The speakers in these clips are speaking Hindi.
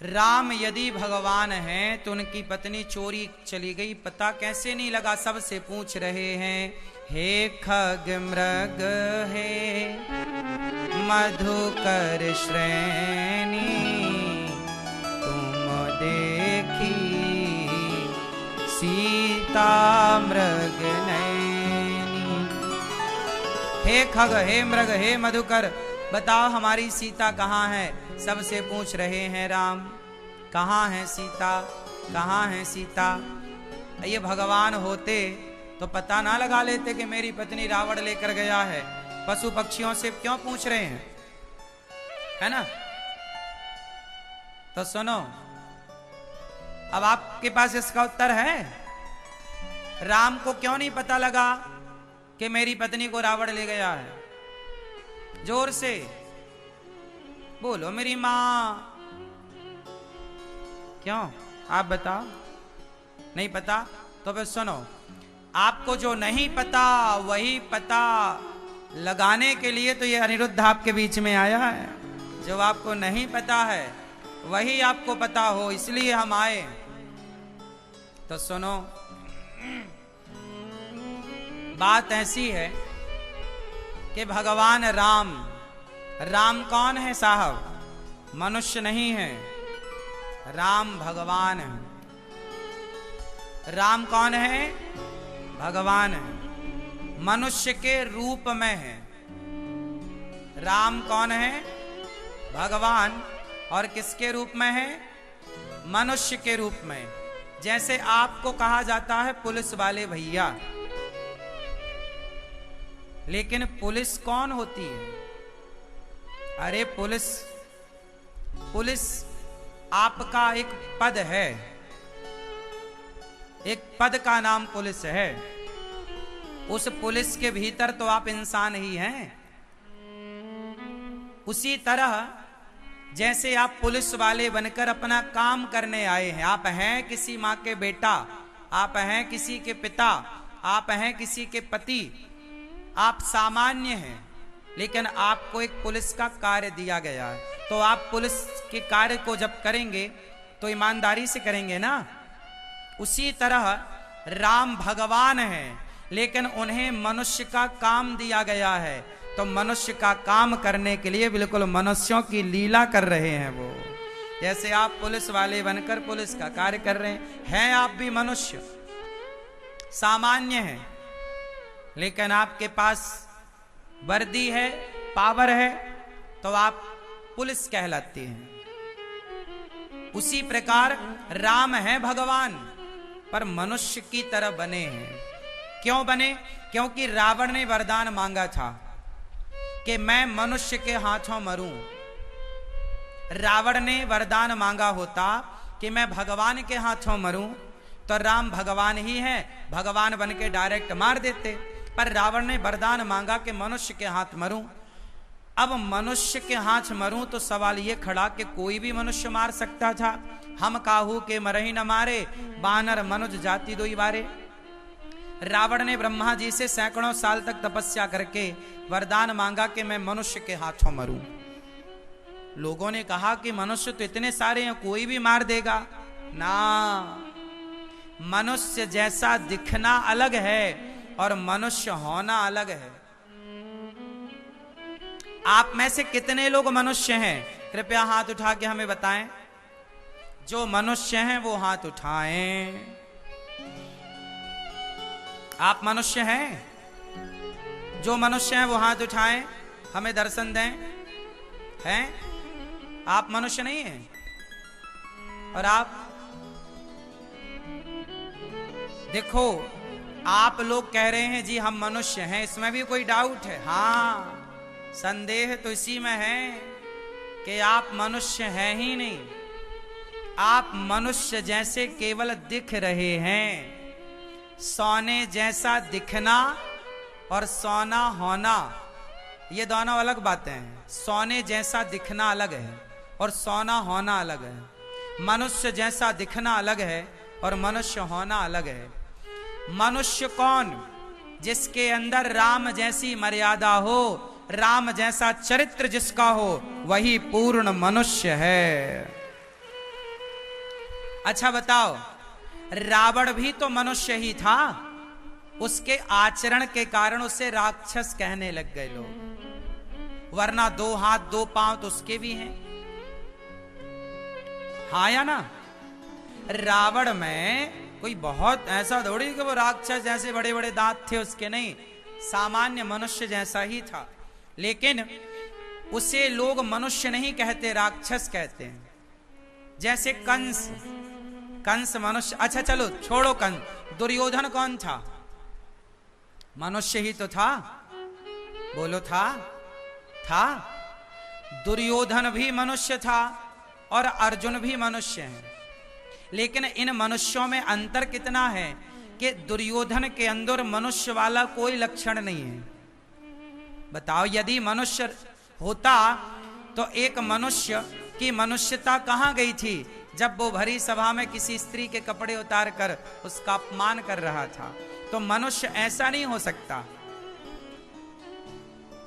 राम यदि भगवान हैं तो उनकी पत्नी चोरी चली गई, पता कैसे नहीं लगा। सबसे पूछ रहे हैं, हे खग मृग हे मधुकर श्रेणी, तुम देखी सीता मृग नैनी। हे खग, हे मृग, हे मधुकर, बताओ हमारी सीता कहाँ है। सबसे पूछ रहे हैं राम, कहाँ है सीता, कहाँ है सीता। ये भगवान होते तो पता ना लगा लेते कि मेरी पत्नी रावण लेकर गया है। पशु पक्षियों से क्यों पूछ रहे हैं, है ना। तो सुनो, अब आपके पास इसका उत्तर है। राम को क्यों नहीं पता लगा कि मेरी पत्नी को रावण ले गया है। जोर से बोलो, मेरी मां। क्यों, आप बताओ। नहीं पता तो फिर सुनो, आपको जो नहीं पता वही पता लगाने के लिए तो ये अनिरुद्ध आपके बीच में आया है। जो आपको नहीं पता है वही आपको पता हो, इसलिए हम आए। तो सुनो, बात ऐसी है कि भगवान राम, राम कौन है साहब, मनुष्य नहीं है। राम भगवान है। राम कौन है, भगवान है, मनुष्य के रूप में है। राम कौन है, भगवान, और किसके रूप में है, मनुष्य के रूप में। जैसे आपको कहा जाता है पुलिस वाले भैया, लेकिन पुलिस कौन होती है। अरे पुलिस, पुलिस आपका एक पद है, एक पद का नाम पुलिस है। उस पुलिस के भीतर तो आप इंसान ही हैं। उसी तरह जैसे आप पुलिस वाले बनकर अपना काम करने आए हैं, आप हैं किसी माँ के बेटा, आप हैं किसी के पिता, आप हैं किसी के पति, आप सामान्य हैं, लेकिन आपको एक पुलिस का कार्य दिया गया है। तो आप पुलिस के कार्य को जब करेंगे तो ईमानदारी से करेंगे ना। उसी तरह राम भगवान हैं, लेकिन उन्हें मनुष्य का काम दिया गया है। तो मनुष्य का काम करने के लिए बिल्कुल मनुष्यों की लीला कर रहे हैं वो। जैसे आप पुलिस वाले बनकर पुलिस का कार्य कर रहे हैं, आप भी मनुष्य सामान्य हैं, लेकिन आपके पास वर्दी है, पावर है, तो आप पुलिस कहलाते हैं। उसी प्रकार राम है भगवान, पर मनुष्य की तरह बने हैं। क्यों बने, क्योंकि रावण ने वरदान मांगा था कि मैं मनुष्य के हाथों मरूं। रावण ने वरदान मांगा होता कि मैं भगवान के हाथों मरूं, तो राम भगवान ही है, भगवान बन के डायरेक्ट मार देते। पर रावण ने वरदान मांगा कि मनुष्य के हाथ मरूं। अब मनुष्य के हाथ मरूं तो सवाल ये खड़ा कि कोई भी मनुष्य मार सकता था। हम काहू के मरही न मारे, बानर मनुज जाति दोई बारे। रावण ने ब्रह्मा जी से सैकड़ों साल तक तपस्या करके वरदान मांगा कि मैं मनुष्य के हाथों मरूं। लोगों ने कहा कि मनुष्य तो इतने सारे हैं, कोई भी मार देगा ना। मनुष्य जैसा दिखना अलग है और मनुष्य होना अलग है। आप में से कितने लोग मनुष्य हैं, कृपया हाथ उठा के हमें बताएं। जो मनुष्य हैं वो हाथ उठाएं। आप मनुष्य हैं, जो मनुष्य हैं वो हाथ उठाएं, हमें दर्शन दें। हैं, आप मनुष्य नहीं हैं। और आप देखो, आप लोग कह रहे हैं जी हम मनुष्य हैं, इसमें भी कोई डाउट है। हाँ, संदेह तो इसी में है कि आप मनुष्य हैं ही नहीं। आप मनुष्य जैसे केवल दिख रहे हैं। सोने जैसा दिखना और सोना होना, ये दोनों अलग बातें हैं। सोने जैसा दिखना अलग है और सोना होना अलग है। मनुष्य जैसा दिखना अलग है और मनुष्य होना अलग है। मनुष्य कौन, जिसके अंदर राम जैसी मर्यादा हो, राम जैसा चरित्र जिसका हो, वही पूर्ण मनुष्य है। अच्छा बताओ, रावण भी तो मनुष्य ही था, उसके आचरण के कारण उसे राक्षस कहने लग गए लोग, वरना 2 हाथ 2 पांव तो उसके भी हैं। हाँ या ना? रावण में कोई बहुत ऐसा थोड़ी कि वो राक्षस जैसे बड़े बड़े दांत थे उसके, नहीं, सामान्य मनुष्य जैसा ही था। लेकिन उसे लोग मनुष्य नहीं कहते, राक्षस कहते हैं। जैसे कंस मनुष्य, अच्छा चलो छोड़ो कंस, दुर्योधन कौन था? मनुष्य ही तो था, बोलो था। दुर्योधन भी मनुष्य था और अर्जुन भी मनुष्य है। लेकिन इन मनुष्यों में अंतर कितना है कि दुर्योधन के अंदर मनुष्य वाला कोई लक्षण नहीं है। बताओ, यदि मनुष्य होता तो एक मनुष्य की मनुष्यता कहां गई थी जब वो भरी सभा में किसी स्त्री के कपड़े उतार कर उसका अपमान कर रहा था? तो मनुष्य ऐसा नहीं हो सकता।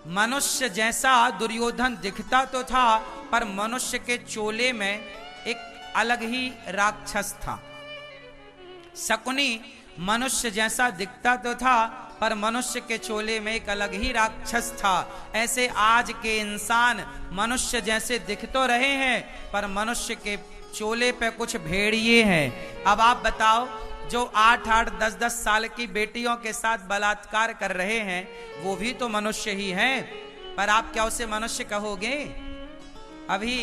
मनुष्य जैसा दुर्योधन दिखता तो था, पर मनुष्य के चोले में एक अलग ही राक्षस था। शकुनी मनुष्य जैसा दिखता तो था, पर मनुष्य के चोले में एक अलग ही राक्षस था। ऐसे आज के इंसान मनुष्य जैसे दिख तो रहे हैं, पर मनुष्य के चोले पे कुछ भेड़िए हैं। अब आप बताओ, जो 8-8, 10-10 साल की बेटियों के साथ बलात्कार कर रहे हैं, वो भी तो मनुष्य ही हैं, पर आप क्या उसे मनुष्य कहोगे? अभी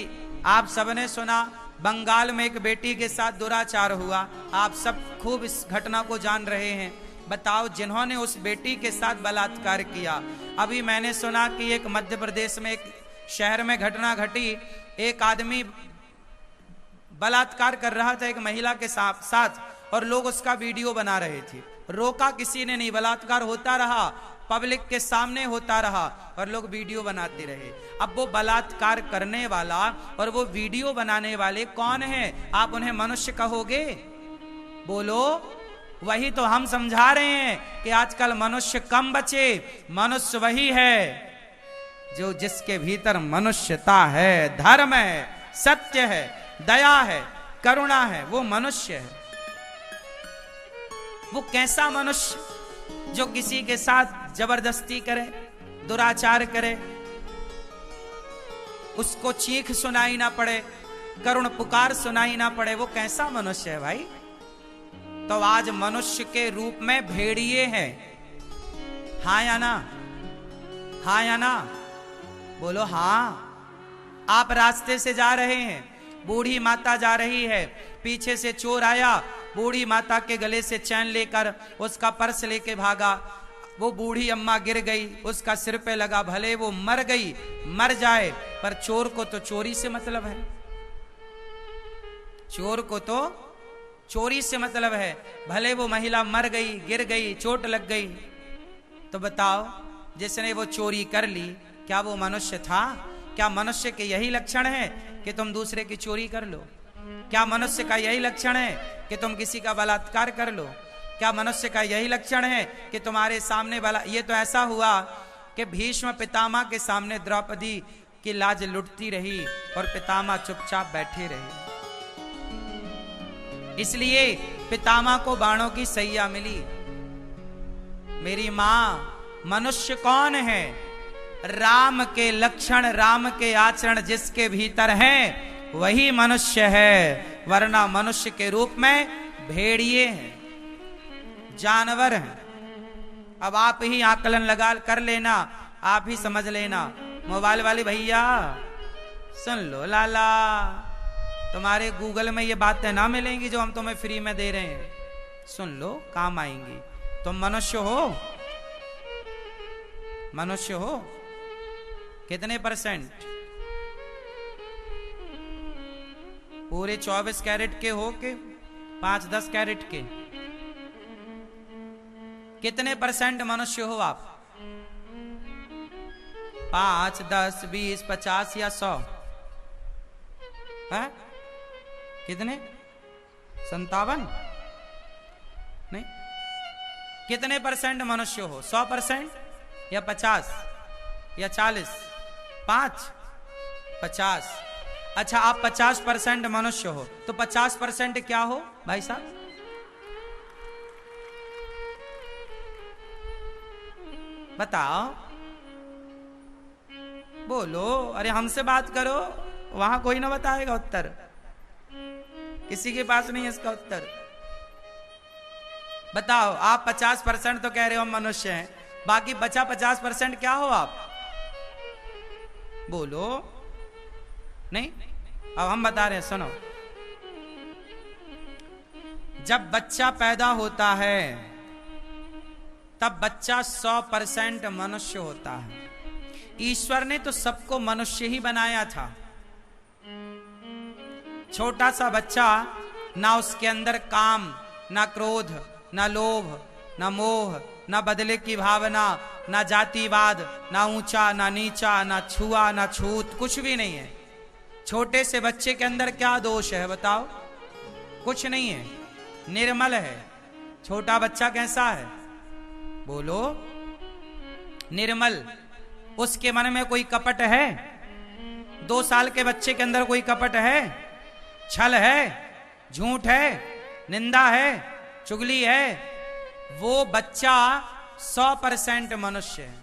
आप सबने सुना बंगाल में एक बेटी के साथ दुराचार हुआ, आप सब खूब इस घटना को जान रहे हैं। बताओ, जिन्होंने उस बेटी के साथ बलात्कार किया, अभी मैंने सुना कि एक मध्य प्रदेश में एक शहर में घटना घटी, एक आदमी बलात्कार कर रहा था एक महिला के साथ और लोग उसका वीडियो बना रहे थे। रोका किसी ने नहीं, बलात्कार होता रहा, पब्लिक के सामने होता रहा और लोग वीडियो बनाते रहे। अब वो बलात्कार करने वाला और वो वीडियो बनाने वाले कौन हैं? आप उन्हें मनुष्य कहोगे? बोलो। वही तो हम समझा रहे हैं कि आजकल मनुष्य कम बचे। मनुष्य वही है जो जिसके भीतर मनुष्यता है, धर्म है, सत्य है, दया है, करुणा है, वो मनुष्य है। वो कैसा मनुष्य जो किसी के साथ जबरदस्ती करे, दुराचार करे, उसको चीख सुनाई ना पड़े, करुण पुकार सुनाई ना पड़े, वो कैसा मनुष्य है भाई? तो आज मनुष्य के रूप में भेड़िए हैं। हाँ या ना? हाँ या ना? बोलो हाँ। आप रास्ते से जा रहे हैं, बूढ़ी माता जा रही है, पीछे से चोर आया, बूढ़ी माता के गले से चैन लेकर उसका पर्स लेके भागा। वो बूढ़ी अम्मा गिर गई, उसका सिर पे लगा, भले वो मर गई, मर जाए, पर चोर को तो चोरी से मतलब है। चोर को तो चोरी से मतलब है, भले वो महिला मर गई, गिर गई, चोट लग गई। तो बताओ, जिसने वो चोरी कर ली, क्या वो मनुष्य था? क्या मनुष्य के यही लक्षण है कि तुम दूसरे की चोरी कर लो? क्या मनुष्य का यही लक्षण है कि तुम किसी का बलात्कार कर लो? क्या मनुष्य का यही लक्षण है कि तुम्हारे सामने ये तो ऐसा हुआ कि भीष्म पितामह के सामने द्रौपदी की लाज लुटती रही और पितामह चुपचाप बैठे रहे। इसलिए पितामह को बाणों की सैया मिली। मेरी मां, मनुष्य कौन है? राम के लक्षण, राम के आचरण जिसके भीतर हैं, वही मनुष्य है, वरना मनुष्य के रूप में भेड़िए हैं, जानवर हैं। अब आप ही आकलन लगा कर लेना, आप ही समझ लेना। मोबाइल वाले भैया सुन लो, लाला, तुम्हारे गूगल में ये बातें ना मिलेंगी जो हम तुम्हें फ्री में दे रहे हैं, सुन लो, काम आएंगी। तुम मनुष्य हो? मनुष्य हो कितने %? पूरे 24 कैरेट के हो के 5-10 कैरेट के? कितने % मनुष्य हो आप? 5, 10, 20, 50 या 100? है कितने? 57? नहीं, कितने % मनुष्य हो? 100% या 50 या 40? 5? 50? अच्छा, आप 50% मनुष्य हो तो 50% क्या हो भाई साहब? बताओ, बोलो। अरे हमसे बात करो, वहां कोई ना बताएगा उत्तर, किसी के पास नहीं है इसका उत्तर। बताओ, आप 50% तो कह रहे हो हम मनुष्य हैं, बाकी बचा 50% क्या हो आप? बोलो। नहीं, अब हम बता रहे हैं, सुनो। जब बच्चा पैदा होता है तब बच्चा 100% मनुष्य होता है। ईश्वर ने तो सबको मनुष्य ही बनाया था। छोटा सा बच्चा, ना उसके अंदर काम, ना क्रोध, ना लोभ, ना मोह, ना बदले की भावना, ना जातिवाद, ना ऊंचा ना नीचा, ना छुआ ना छूत, कुछ भी नहीं है। छोटे से बच्चे के अंदर क्या दोष है बताओ? कुछ नहीं है, निर्मल है। छोटा बच्चा कैसा है? बोलो। निर्मल। उसके मन में कोई कपट है? 2 साल के बच्चे के अंदर कोई कपट है? छल है? झूठ है? निंदा है? चुगली है? वो बच्चा 100% मनुष्य है।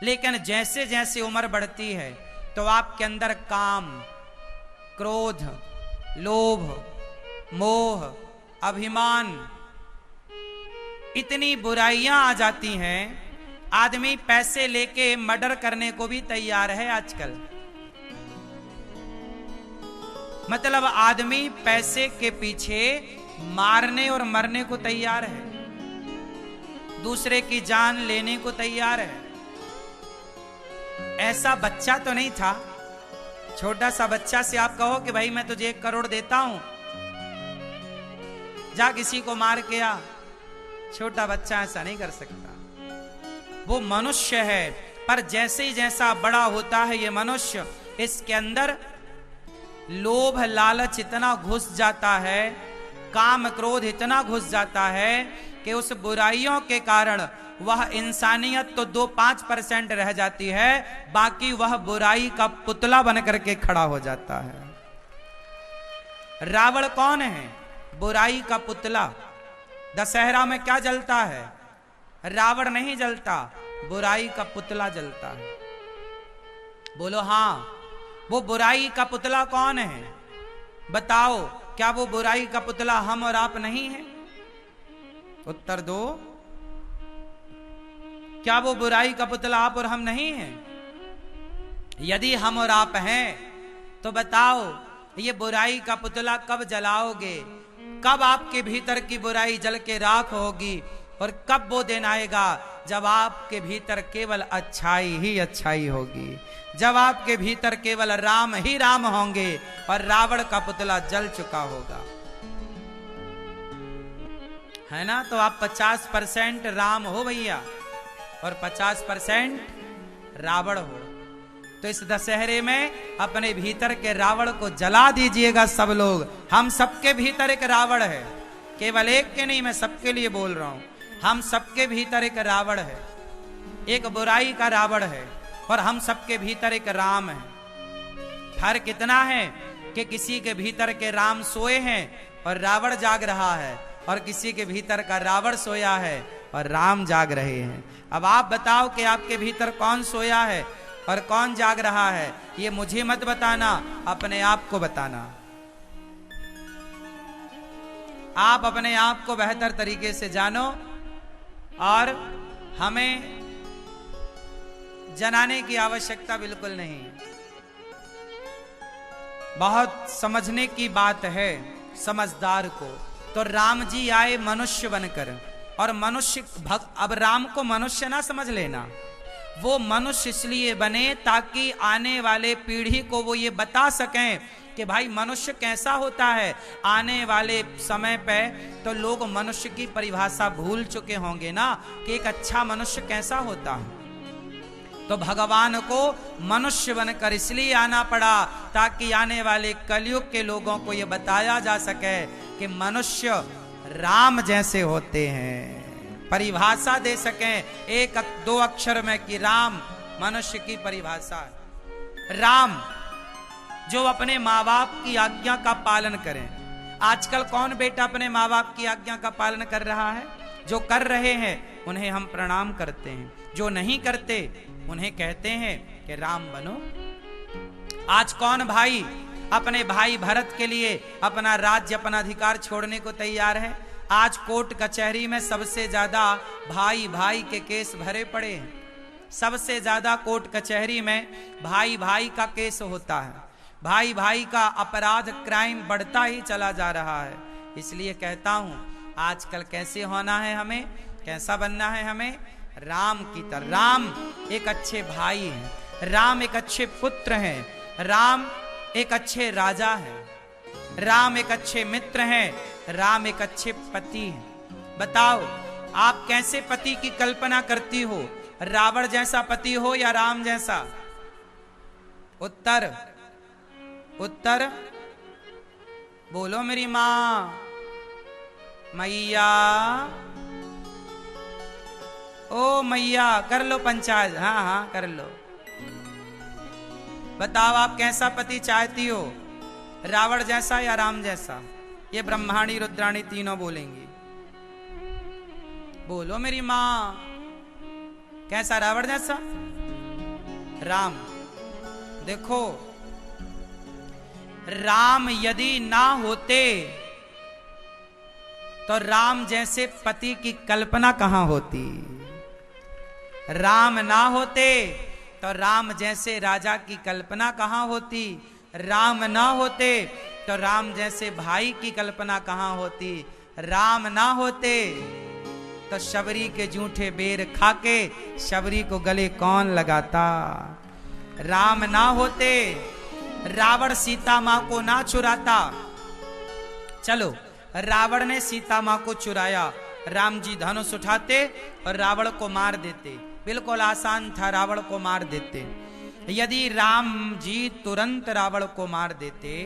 लेकिन जैसे जैसे उम्र बढ़ती है तो आपके अंदर काम, क्रोध, लोभ, मोह, अभिमान, इतनी बुराइयां आ जाती हैं, आदमी पैसे लेके मर्डर करने को भी तैयार है आजकल। मतलब आदमी पैसे के पीछे मारने और मरने को तैयार है, दूसरे की जान लेने को तैयार है। ऐसा बच्चा तो नहीं था। छोटा सा बच्चा से आप कहो कि भाई मैं तुझे 1 करोड़ देता हूं, जा किसी को मार के आ, छोटा बच्चा ऐसा नहीं कर सकता। वो मनुष्य है, पर जैसे ही जैसा बड़ा होता है ये मनुष्य, इसके अंदर लोभ लालच इतना घुस जाता है, काम क्रोध इतना घुस जाता है कि उस बुराइयों के कारण वह इंसानियत तो 2-5% रह जाती है, बाकी वह बुराई का पुतला बन करके खड़ा हो जाता है। रावण कौन है? बुराई का पुतला। दशहरा में क्या जलता है? रावण नहीं जलता, बुराई का पुतला जलता है। बोलो हाँ, वो बुराई का पुतला कौन है? बताओ, क्या वो बुराई का पुतला हम और आप नहीं है? उत्तर दो। क्या वो बुराई का पुतला आप और हम नहीं हैं? यदि हम और आप हैं तो बताओ, ये बुराई का पुतला कब जलाओगे? कब आपके भीतर की बुराई जल के राख होगी? और कब वो दिन आएगा जब आपके भीतर केवल अच्छाई ही अच्छाई होगी, जब आपके भीतर केवल राम ही राम होंगे और रावण का पुतला जल चुका होगा, है ना? तो आप 50% राम हो भैया और 50% रावण हो। तो इस दशहरे में अपने भीतर के रावण को जला दीजिएगा सब लोग। हम सबके भीतर एक रावण है, केवल एक के नहीं, मैं सबके लिए बोल रहा हूं। हम सबके भीतर एक रावण है, एक बुराई का रावण है, और हम सबके भीतर एक राम है। फर्क इतना है कि किसी के भीतर के राम सोए हैं और रावण जाग रहा है, और किसी के भीतर का रावण सोया है और राम जाग रहे हैं। अब आप बताओ कि आपके भीतर कौन सोया है और कौन जाग रहा है? ये मुझे मत बताना, अपने आप को बताना। आप अपने आप को बेहतर तरीके से जानो और हमें जनाने की आवश्यकता बिल्कुल नहीं। बहुत समझने की बात है समझदार को। तो राम जी आए मनुष्य बनकर, और मनुष्य अब राम को मनुष्य ना समझ लेना, वो मनुष्य इसलिए बने ताकि आने वाले पीढ़ी को वो ये बता सकें कि भाई मनुष्य कैसा होता है। आने वाले समय पे तो लोग मनुष्य की परिभाषा भूल चुके होंगे ना कि एक अच्छा मनुष्य कैसा होता है। तो भगवान को मनुष्य बनकर इसलिए आना पड़ा ताकि आने वाले कलयुग के लोगों को यह बताया जा सके कि मनुष्य राम जैसे होते हैं, परिभाषा दे सकें 1-2 अक्षर में कि राम मनुष्य की परिभाषा है। राम जो अपने माँ बाप की आज्ञा का पालन करें। आजकल कौन बेटा अपने माँ बाप की आज्ञा का पालन कर रहा है? जो कर रहे हैं उन्हें हम प्रणाम करते हैं, जो नहीं करते उन्हें कहते हैं कि राम बनो। आज कौन भाई अपने भाई भरत के लिए अपना राज्य, अपना अधिकार छोड़ने को तैयार है? आज कोर्ट कचहरी में सबसे ज्यादा भाई भाई के केस भरे पड़े हैं। सबसे ज्यादा कोर्ट कचहरी में भाई भाई का केस होता है। भाई भाई का अपराध, क्राइम बढ़ता ही चला जा रहा है। इसलिए कहता हूं, आजकल कैसे होना है हमें, कैसा बनना है हमें? राम की तरह। राम एक अच्छे भाई हैं, राम एक अच्छे पुत्र हैं, राम एक अच्छे राजा हैं, राम एक अच्छे मित्र हैं, राम एक अच्छे पति हैं। बताओ आप कैसे पति की कल्पना करती हो? रावण जैसा पति हो या राम जैसा? उत्तर उत्तर बोलो मेरी मां, मैया। ओ मैया, कर लो पंचायत। हाँ हाँ कर लो। बताओ आप कैसा पति चाहती हो, रावण जैसा या राम जैसा? ये ब्रह्माणी रुद्राणी तीनों बोलेंगी। बोलो मेरी मां, कैसा? रावण जैसा? राम। देखो, राम यदि ना होते तो राम जैसे पति की कल्पना कहां होती? राम ना होते तो राम जैसे राजा की कल्पना कहां होती? राम ना होते तो राम जैसे भाई की कल्पना कहां होती? राम ना होते तो शबरी के जूठे बेर खाके शबरी को गले कौन लगाता? राम ना होते रावण सीता मां को ना चुराता। चलो, रावण ने सीता मां को चुराया, राम जी धनुष उठाते और रावण को मार देते। बिल्कुल आसान था, रावण को मार देते। यदि राम जी तुरंत रावण को मार देते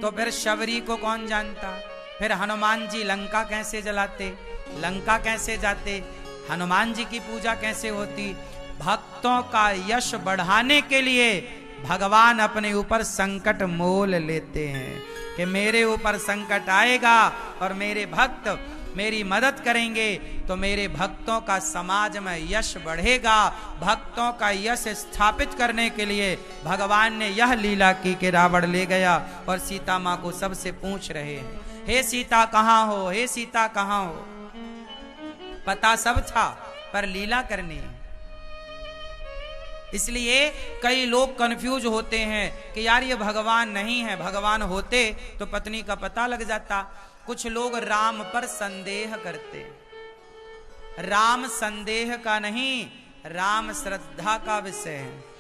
तो फिर शबरी को कौन जानता? फिर हनुमान जी लंका कैसे जलाते, लंका कैसे जाते, हनुमान जी की पूजा कैसे होती? भक्तों का यश बढ़ाने के लिए भगवान अपने ऊपर संकट मोल लेते हैं कि मेरे ऊपर संकट आएगा और मेरे भक्त मेरी मदद करेंगे तो मेरे भक्तों का समाज में यश बढ़ेगा। भक्तों का यश स्थापित करने के लिए भगवान ने यह लीला की कि रावण ले गया और सीता मां को सबसे पूछ रहे हैं, हे सीता कहां हो, हे सीता कहां हो? पता सब था पर लीला करनी। इसलिए कई लोग कंफ्यूज होते हैं कि यार ये भगवान नहीं है, भगवान होते तो पत्नी का पता लग जाता। कुछ लोग राम पर संदेह करते। राम संदेह का नहीं, राम श्रद्धा का विषय है।